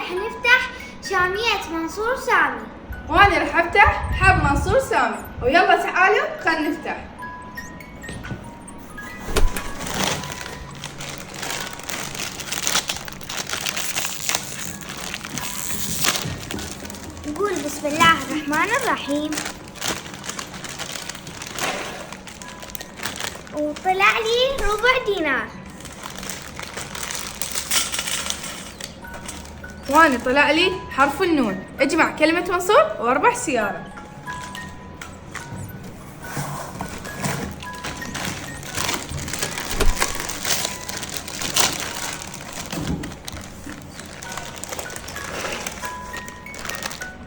راح نفتح شامية منصور سامي. وأنا راح أفتح حب منصور سامي. ويلا تعالوا خلنا نفتح. نقول بسم الله الرحمن الرحيم. وطلع لي ربع دينار. وأنا طلع لي حرف النون. اجمع كلمة منصور واربح سيارة.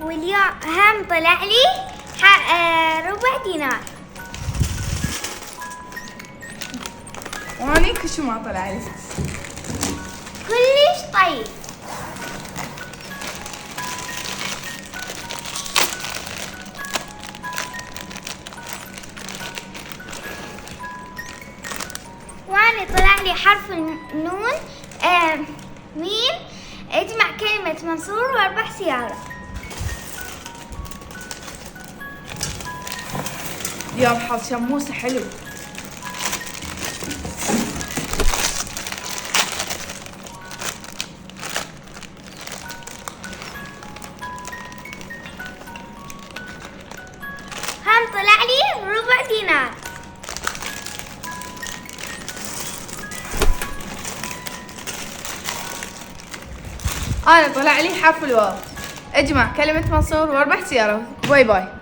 واليوم هم طلع لي ربع دينار. وأنا كشو ما طلع لي. كلش طيب. وأنا طلع لي حرف النون ميم. اجمع كلمة منصور واربح سيارة. اليوم حظ شموسة حلو. هم طلع لي ربع دينار. أنا طلع لي حرف الواو. اجمع كلمة منصور واربح سيارة. باي باي.